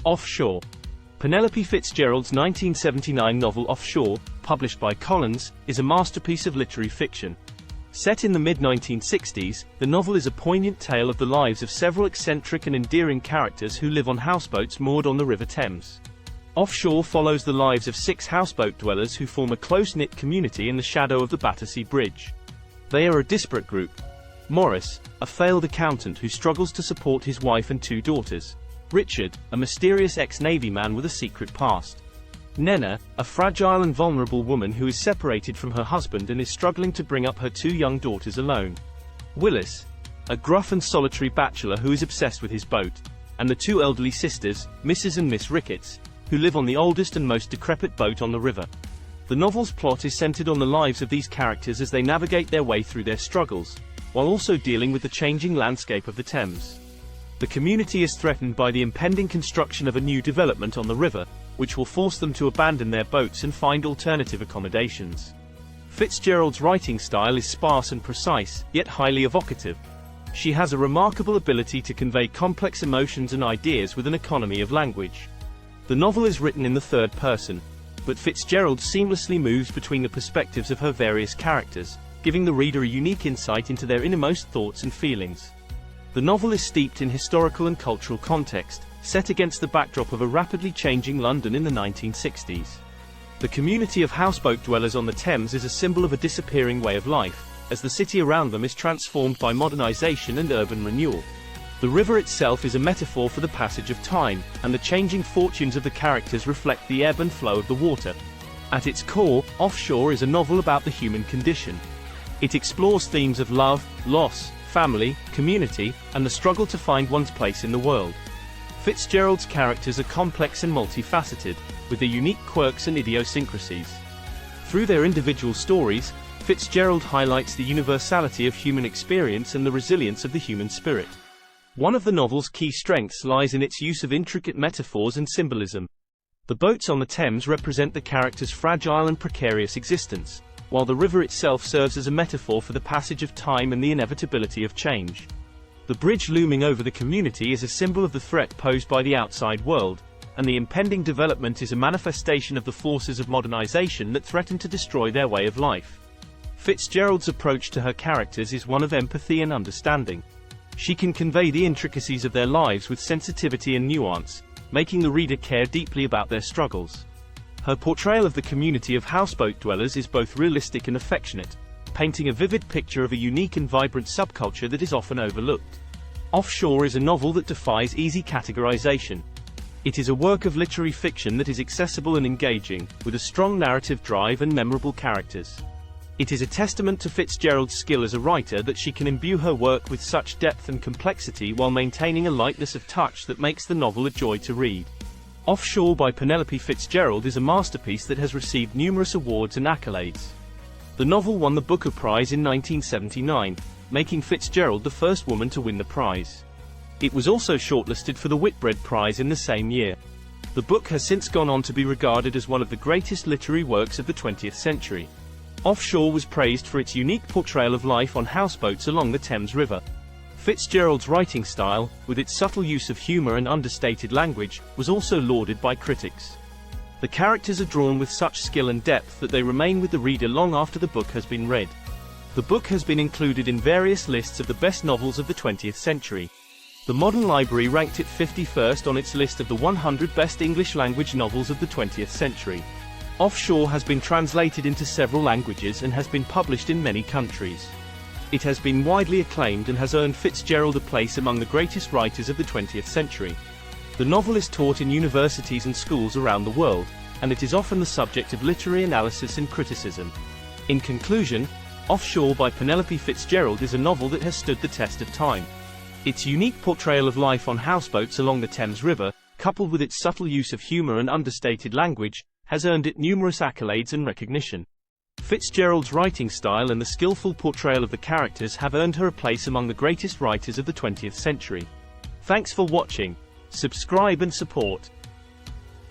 Offshore. Penelope Fitzgerald's 1979 novel Offshore, published by Collins, is a masterpiece of literary fiction. Set in the mid-1960s, the novel is a poignant tale of the lives of several eccentric and endearing characters who live on houseboats moored on the River Thames. Offshore follows the lives of 6 houseboat dwellers who form a close-knit community in the shadow of the Battersea Bridge. They are a disparate group. Morris, a failed accountant who struggles to support his wife and 2 daughters. Richard, a mysterious ex-Navy man with a secret past. Nena, a fragile and vulnerable woman who is separated from her husband and is struggling to bring up her 2 young daughters alone. Willis, a gruff and solitary bachelor who is obsessed with his boat. And the 2 elderly sisters, Mrs. and Miss Ricketts, who live on the oldest and most decrepit boat on the river. The novel's plot is centered on the lives of these characters as they navigate their way through their struggles, while also dealing with the changing landscape of the Thames. The community is threatened by the impending construction of a new development on the river, which will force them to abandon their boats and find alternative accommodations. Fitzgerald's writing style is sparse and precise, yet highly evocative. She has a remarkable ability to convey complex emotions and ideas with an economy of language. The novel is written in the third person, but Fitzgerald seamlessly moves between the perspectives of her various characters, giving the reader a unique insight into their innermost thoughts and feelings. The novel is steeped in historical and cultural context, set against the backdrop of a rapidly changing London in the 1960s. The community of houseboat dwellers on the Thames is a symbol of a disappearing way of life, as the city around them is transformed by modernization and urban renewal. The river itself is a metaphor for the passage of time, and the changing fortunes of the characters reflect the ebb and flow of the water. At its core, Offshore is a novel about the human condition. It explores themes of love, loss, family, community, and the struggle to find one's place in the world. Fitzgerald's characters are complex and multifaceted, with their unique quirks and idiosyncrasies. Through their individual stories, Fitzgerald highlights the universality of human experience and the resilience of the human spirit. One of the novel's key strengths lies in its use of intricate metaphors and symbolism. The boats on the Thames represent the characters' fragile and precarious existence, while the river itself serves as a metaphor for the passage of time and the inevitability of change. The bridge looming over the community is a symbol of the threat posed by the outside world, and the impending development is a manifestation of the forces of modernization that threaten to destroy their way of life. Fitzgerald's approach to her characters is one of empathy and understanding. She can convey the intricacies of their lives with sensitivity and nuance, making the reader care deeply about their struggles. Her portrayal of the community of houseboat dwellers is both realistic and affectionate, painting a vivid picture of a unique and vibrant subculture that is often overlooked. Offshore is a novel that defies easy categorization. It is a work of literary fiction that is accessible and engaging, with a strong narrative drive and memorable characters. It is a testament to Fitzgerald's skill as a writer that she can imbue her work with such depth and complexity while maintaining a lightness of touch that makes the novel a joy to read. Offshore by Penelope Fitzgerald is a masterpiece that has received numerous awards and accolades. The novel won the Booker Prize in 1979, making Fitzgerald the first woman to win the prize. It was also shortlisted for the Whitbread Prize in the same year. The book has since gone on to be regarded as one of the greatest literary works of the 20th century. Offshore was praised for its unique portrayal of life on houseboats along the Thames River. Fitzgerald's writing style, with its subtle use of humor and understated language, was also lauded by critics. The characters are drawn with such skill and depth that they remain with the reader long after the book has been read. The book has been included in various lists of the best novels of the 20th century. The Modern Library ranked it 51st on its list of the 100 best English-language novels of the 20th century. Offshore has been translated into several languages and has been published in many countries. It has been widely acclaimed and has earned Fitzgerald a place among the greatest writers of the 20th century. The novel is taught in universities and schools around the world, and it is often the subject of literary analysis and criticism. In conclusion, Offshore by Penelope Fitzgerald is a novel that has stood the test of time. Its unique portrayal of life on houseboats along the Thames River, coupled with its subtle use of humor and understated language, has earned it numerous accolades and recognition. Fitzgerald's writing style and the skillful portrayal of the characters have earned her a place among the greatest writers of the 20th century. Thanks for watching. Subscribe and support.